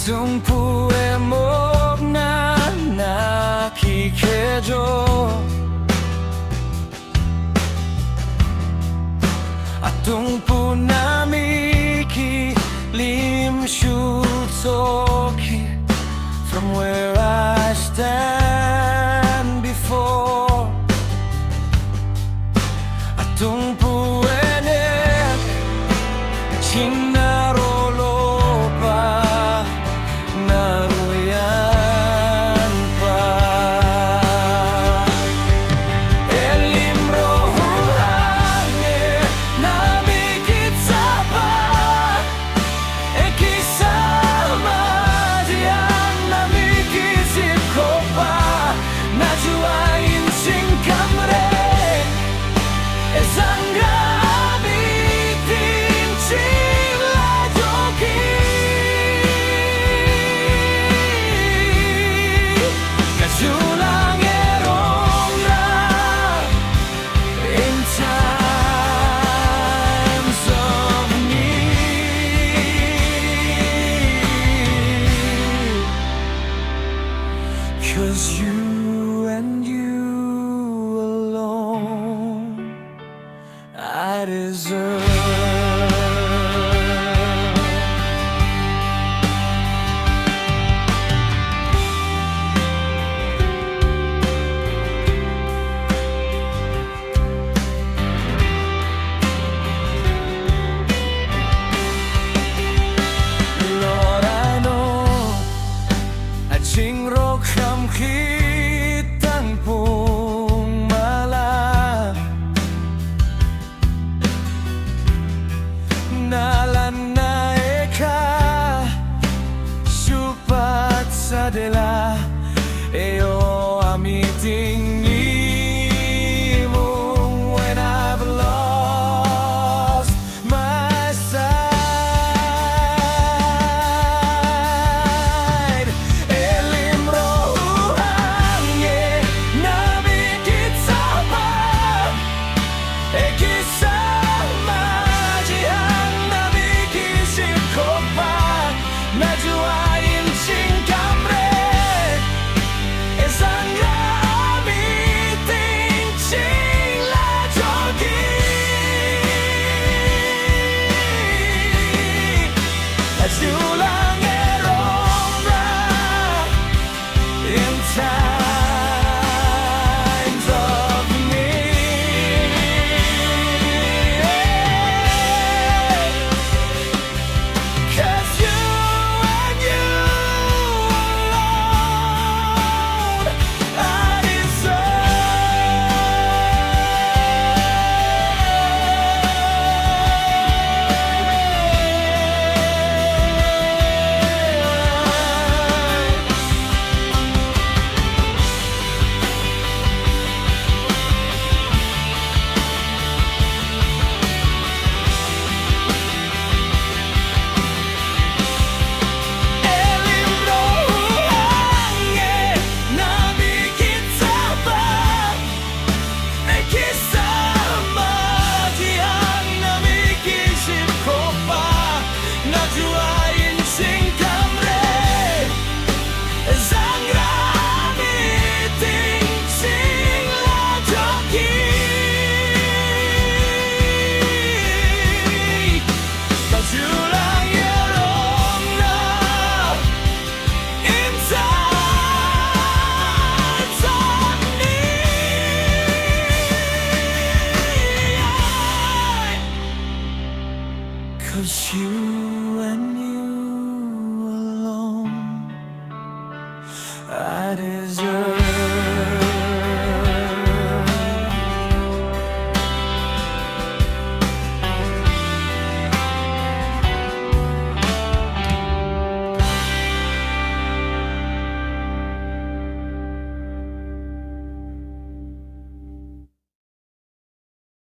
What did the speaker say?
Tumpu에 목나 나기게 해줘 tumpu namiki limshutoki from where I stand before tumpu enek chinarolopa naruyan pa el limro huhang namikit sapa ekisama diang namikisip ko pa najuain sing kamre esangga Cause you and you alone I deserve. Lord, I know 징로 감hitang pumala nalan na eka supat sa dela eo amiting imong when I've lost my sight. El limro huhang namikit sapa ekisama diang namikisip ko pa najuain sing kamre esangga amiting sing lajogi najulang erong ra in times of need. 'Cause you and you alone I El limro huhang namikit sapa ekisama diang namikisip ko pa najuain sing kamre esangga amiting sing lajogi najulang erong na in times of need. 'Cause you and